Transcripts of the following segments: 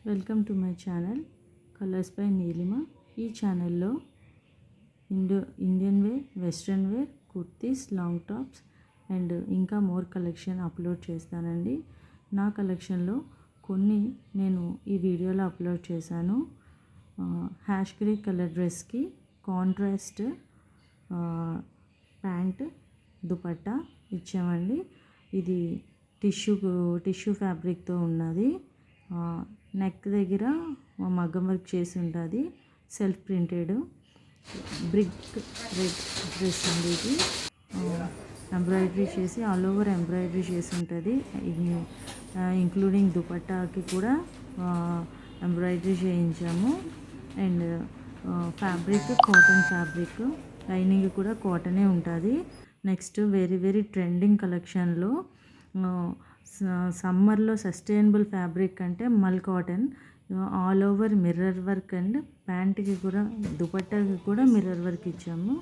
Welcome to my channel Colours by Neelima. ఈ ఛానల్లో Indian wear, western wear, kurtis, long tops and ఇంకా more collection upload చేస్తానండి. నా కలెక్షన్లో కొన్ని నేను ఈ వీడియోలో అప్లోడ్ చేశాను. హ్యాష్ గ్రే కలర్ డ్రెస్కి కాంట్రాస్ట్ ప్యాంట్ దుపట్టా ఇచ్చామండి. ఇది టిష్యూ ఫ్యాబ్రిక్తో ఉన్నది. నెక్ దగ్గర మగ్గం వర్క్ చేసి ఉంటుంది. Self printed brick red dress అండి. ఇది ఎంబ్రాయిడరీ చేసి ఆల్ ఓవర్ ఎంబ్రాయిడరీ చేసి ఉంటుంది. ఇంక్లూడింగ్ దుపట్టాకి కూడా ఎంబ్రాయిడరీ చేయించాము. And fabric cotton fabric, lining కూడా కాటనే ఉంటుంది. నెక్స్ట్ వెరీ ట్రెండింగ్ కలెక్షన్లో సమ్మర్లో సస్టైనబుల్ ఫ్యాబ్రిక్ అంటే mul cotton, all over mirror work and ప్యాంట్కి కూడా దుపట్టాకి కూడా మిర్రర్ వర్క్ ఇచ్చాము.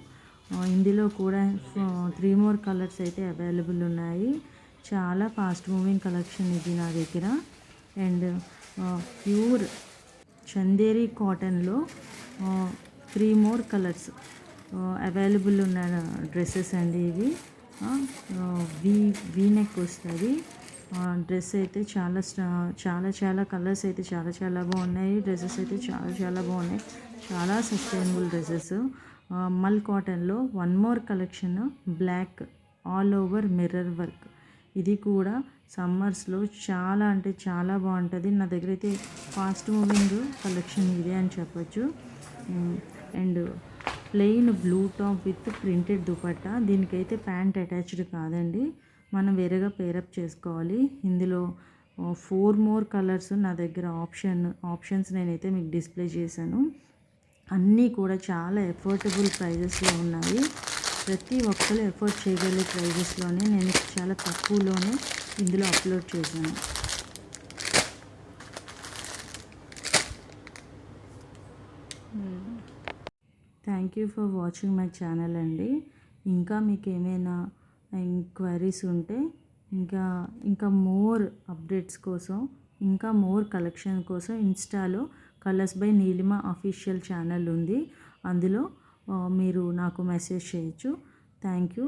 ఇందులో కూడా 3 more కలర్స్ అయితే అవైలబుల్ ఉన్నాయి. చాలా ఫాస్ట్ మూవింగ్ కలెక్షన్ ఇది నా దగ్గర. అండ్ ప్యూర్ చందేరి కాటన్లో 3 more కలర్స్ అవైలబుల్ ఉన్న డ్రెస్సెస్ అండి ఇవి. వీ నెక్ వస్తుంది. డ్రెస్ అయితే చాలా కలర్స్ అయితే చాలా బాగున్నాయి. డ్రెస్సెస్ అయితే చాలా బాగున్నాయి. చాలా సస్టైనబుల్ డ్రెస్సెస్. మల్ కాటన్లో 1 more collection black all over mirror work. ఇది కూడా సమ్మర్స్లో చాలా అంటే చాలా బాగుంటుంది. నా దగ్గర అయితే ఫాస్ట్ మూవింగ్ కలెక్షన్ ఇదే అని చెప్పచ్చు. And plain blue top with printed dupatta. దీనికైతే ప్యాంట్ అటాచ్డ్ కాదండి, మనం వేరేగా పేరప్ చేసుకోవాలి. ఇందులో 4 more కలర్స్ నా దగ్గర ఆప్షన్స్ నేనైతే మీకు డిస్ప్లే చేశాను. అన్నీ కూడా చాలా ఎఫోర్డబుల్ ప్రైజెస్లో ఉన్నాయి. ప్రతి ఒక్కరు ఎఫోర్డ్ చేయగలిగే ప్రైజెస్లోనే నేను చాలా తక్కువలోనే ఇందులో అప్లోడ్ చేశాను. Thank you for watching my channel అండి. ఇంకా మీకు ఏమైనా ఎంక్వైరీస్ ఉంటే ఇంకా మోర్ అప్డేట్స్ కోసం, ఇంకా మోర్ కలెక్షన్ కోసం ఇన్స్టాలో colours by Neelima official channel ఉంది. అందులో మీరు నాకు మెసేజ్ చేయొచ్చు. Thank you.